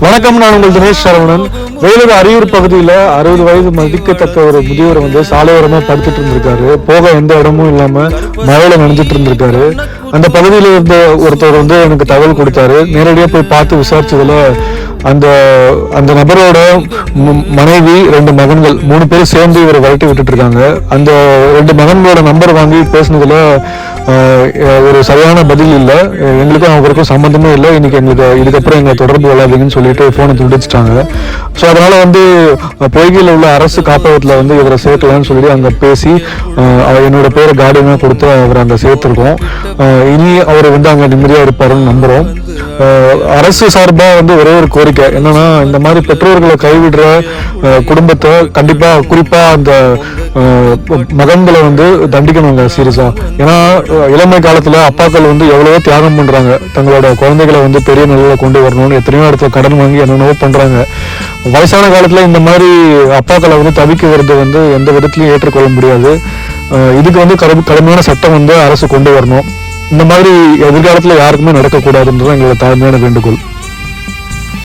வணக்கம், நான் உங்கள் தினேஷ் சரவணன். வேலூர் அரியூர் பகுதியில் 60 வயது மதிக்கத்தக்க ஒரு முதியவர் வந்து சாலையோரமா படுத்துட்டு இருந்திருக்காரு. போக எந்த இடமும் இல்லாம மழையில நனைஞ்சிட்டு இருந்திருக்காரு. அந்த பகுதியில இருந்த ஒருத்தர் வந்து எனக்கு தகவல் கொடுத்தாரு. நேரடியாக போய் பார்த்து விசாரிச்சதுல அந்த அந்த நபரோட மனைவி 2 மகன்கள் 3 பேரும் சேர்ந்து இவரை விரட்டி விட்டுட்டு இருக்காங்க. அந்த 2 மகன்களோட நம்பர் வாங்கி பேசினதுல ஒரு சரியான பதில் இல்லை. எங்களுக்கும் அவருக்கும் சம்மந்தமே இல்லை. இன்னைக்கு எங்களுக்கு இதுக்கப்புறம் எங்களை தொடர்பு கொள்ளாதீங்கன்னு சொல்லிட்டு போனை துண்டிச்சிட்டாங்க. ஸோ அதனால வந்து பொய்கையில் உள்ள அரசு காப்பகத்தில் வந்து இவரை சேர்க்கலான்னு சொல்லி அங்கே பேசி என்னோட பேரை கார்டியனாக கொடுத்து அவரை அங்கே சேர்த்துருக்கோம். இனி அவர் வந்து அங்கே நிம்மதியாக இருப்பாருன்னு நம்புகிறோம். அரசு சார்பாக வந்து ஒரே ஒரு கோரிக்கை என்னன்னா, இந்த மாதிரி பெற்றோர்களை கைவிடுற குடும்பத்தை கண்டிப்பா குறிப்பா அந்த மகன்களை வந்து தண்டிக்கணுங்க சீரியஸா. ஏன்னா இளமை காலத்துல அப்பாக்கள் வந்து எவ்வளவோ தியாகம் பண்றாங்க, தங்களோட குழந்தைகளை வந்து பெரிய நிலையில கொண்டு வரணும்னு எத்தனையோ இடத்துல கடன் வாங்கி என்னென்னவோ பண்றாங்க. வயசான காலத்துல இந்த மாதிரி அப்பாக்களை வந்து தவிக்க வருது வந்து எந்த விதத்திலையும் ஏற்றுக்கொள்ள முடியாது. இதுக்கு வந்து கடுமையான சட்டம் வந்து அரசு கொண்டு வரணும். இந்த மாதிரி எதிர்காலத்துல யாருக்குமே நடக்கக்கூடாதுன்றது எங்களோட தாழ்மையான வேண்டுகோள்.